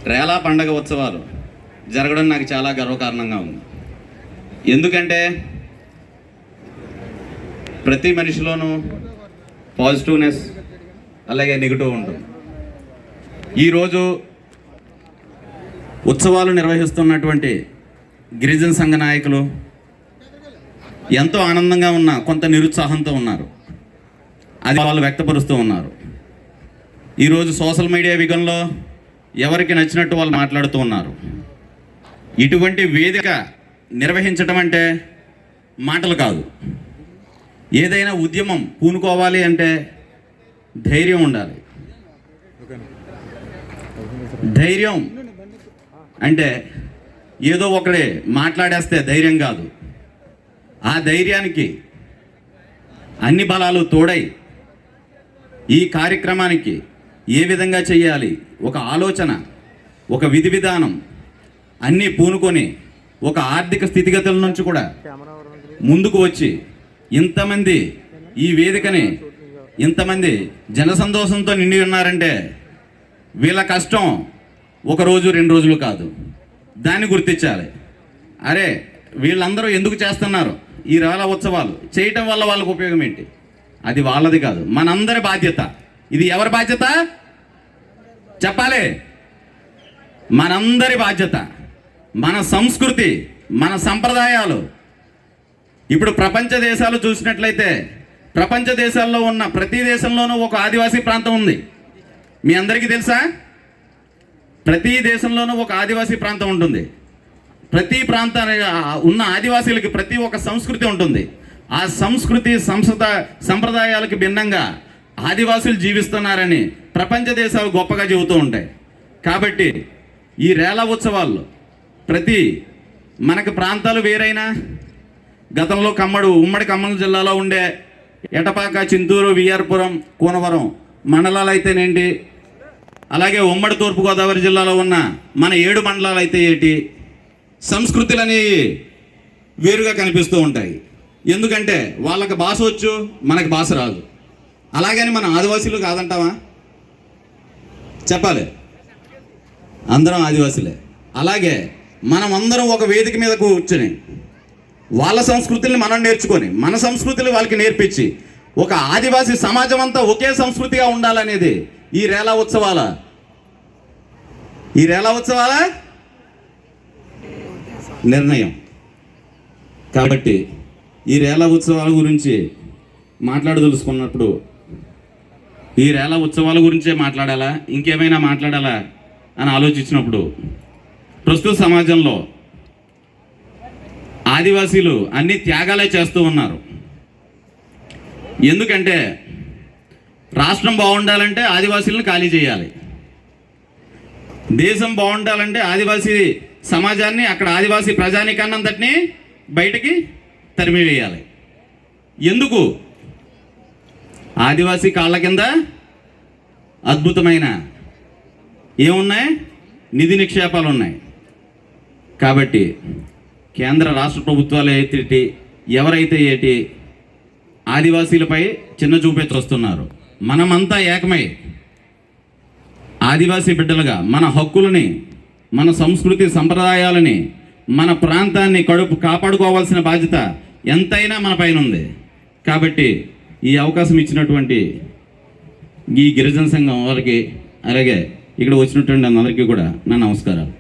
రేలా పండగ ఉత్సవాలు జరగడం నాకు చాలా గర్వకారణంగా ఉంది. ఎందుకంటే ప్రతి మనిషిలోనూ పాజిటివ్నెస్ అలాగే నెగిటివ్ ఉంటుంది. ఈరోజు ఉత్సవాలు నిర్వహిస్తున్నటువంటి గిరిజన సంఘ నాయకులు ఎంతో ఆనందంగా ఉన్న కొంత నిరుత్సాహంతో ఉన్నారు. అది వాళ్ళు వ్యక్తపరుస్తూ ఉన్నారు. ఈరోజు సోషల్ మీడియా యుగంలో ఎవరికి నచ్చినట్టు వాళ్ళు మాట్లాడుతూ ఉన్నారు. ఇటువంటి వేదిక నిర్వహించడం అంటే మాటలు కాదు. ఏదైనా ఉద్యమం పూనుకోవాలి అంటే ధైర్యం ఉండాలి. ధైర్యం అంటే ఏదో ఒకడే మాట్లాడేస్తే ధైర్యం కాదు. ఆ ధైర్యానికి అన్ని బలాలు తోడై ఈ కార్యక్రమానికి ఏ విధంగా చేయాలి, ఒక ఆలోచన, ఒక విధి విధానం అన్నీ పూనుకొని ఒక ఆర్థిక స్థితిగతుల నుంచి కూడా ముందుకు వచ్చి ఇంతమంది ఈ వేదికని ఇంతమంది జనసంతోషంతో నిండి ఉన్నారంటే వీళ్ళ కష్టం ఒక రోజు 2 రోజులు కాదు. దాన్ని గుర్తించాలి. అరే వీళ్ళందరూ ఎందుకు చేస్తున్నారు ఈ రేలా ఉత్సవాలు చేయటం వల్ల వాళ్ళకు ఉపయోగం ఏంటి? అది వాళ్ళది కాదు, మనందరి బాధ్యత. ఇది ఎవరి బాధ్యత చెప్పాలి? మనందరి బాధ్యత. మన సంస్కృతి, మన సంప్రదాయాలు. ఇప్పుడు ప్రపంచ దేశాలు చూసినట్లయితే ప్రపంచ దేశాల్లో ఉన్న ప్రతి దేశంలోనూ ఒక ఆదివాసీ ప్రాంతం ఉంది. మీ అందరికీ తెలుసా? ప్రతి దేశంలోనూ ఒక ఆదివాసీ ప్రాంతం ఉంటుంది. ప్రతి ప్రాంతానికి ఉన్న ఆదివాసీలకి ప్రతి ఒక్క సంస్కృతి ఉంటుంది. ఆ సంస్కృతి సంప్రదాయాలకు భిన్నంగా ఆదివాసులు జీవిస్తున్నారని ప్రపంచ దేశాలు గొప్పగా చెబుతూ ఉంటాయి. కాబట్టి ఈ రేలా ఉత్సవాల్లో మనకి ప్రాంతాలు వేరైనా గతంలో ఉమ్మడి ఖమ్మం జిల్లాలో ఉండే ఎటపాక, చింతూరు, విఆర్పురం, కూనవరం మండలాలు అయితేనేంటి, అలాగే ఉమ్మడి తూర్పుగోదావరి జిల్లాలో ఉన్న మన 7 మండలాలు అయితే ఏంటి, సంస్కృతులు అనేవి వేరుగా కనిపిస్తూ ఉంటాయి. ఎందుకంటే వాళ్ళకి భాష వచ్చు, మనకి భాష రాదు. అలాగని మన ఆదివాసీలు కాదంటావా? చెప్పాలి, అందరం ఆదివాసులే. అలాగే మనం అందరం ఒక వేదిక మీద కూర్చొని వాళ్ళ సంస్కృతుల్ని మనం నేర్చుకొని మన సంస్కృతులు వాళ్ళకి నేర్పించి ఒక ఆదివాసీ సమాజం అంతా ఒకే సంస్కృతిగా ఉండాలనేది ఈ రేలా ఉత్సవాల నిర్ణయం. కాబట్టి ఈ రేలా ఉత్సవాల గురించి మాట్లాడదలుచుకున్నప్పుడు ఈ రేలా ఉత్సవాల గురించే మాట్లాడాలా, ఇంకేమైనా మాట్లాడాలా అని ఆలోచించినప్పుడు ప్రస్తుత సమాజంలో ఆదివాసీలు అన్ని త్యాగాలే చేస్తూ ఉన్నారు. ఎందుకంటే రాష్ట్రం బాగుండాలంటే ఆదివాసీలను ఖాళీ చేయాలి. దేశం బాగుండాలంటే ఆదివాసీ సమాజాన్ని, అక్కడ ఆదివాసీ ప్రజానికాన్నంతటినీ బయటికి తరిమివేయాలి. ఎందుకు? ఆదివాసీ కాళ్ళ కింద అద్భుతమైన ఏమున్నాయి? నిధి నిక్షేపాలు ఉన్నాయి. కాబట్టి కేంద్ర రాష్ట్ర ప్రభుత్వాలు అయితే ఎవరైతే ఆదివాసీలపై చిన్న చూపే చూస్తున్నారు. మనమంతా ఏకమై ఆదివాసీ బిడ్డలుగా మన హక్కులని, మన సంస్కృతి సంప్రదాయాలని, మన ప్రాంతాన్ని కాపాడుకోవాల్సిన బాధ్యత ఎంతైనా మన పైన ఉంది. కాబట్టి ఈ అవకాశం ఇచ్చినటువంటి ఈ గిరిజన సంఘం వారికి, అలాగే ఇక్కడ వచ్చినటువంటి అందరికీ కూడా నా నమస్కారాలు.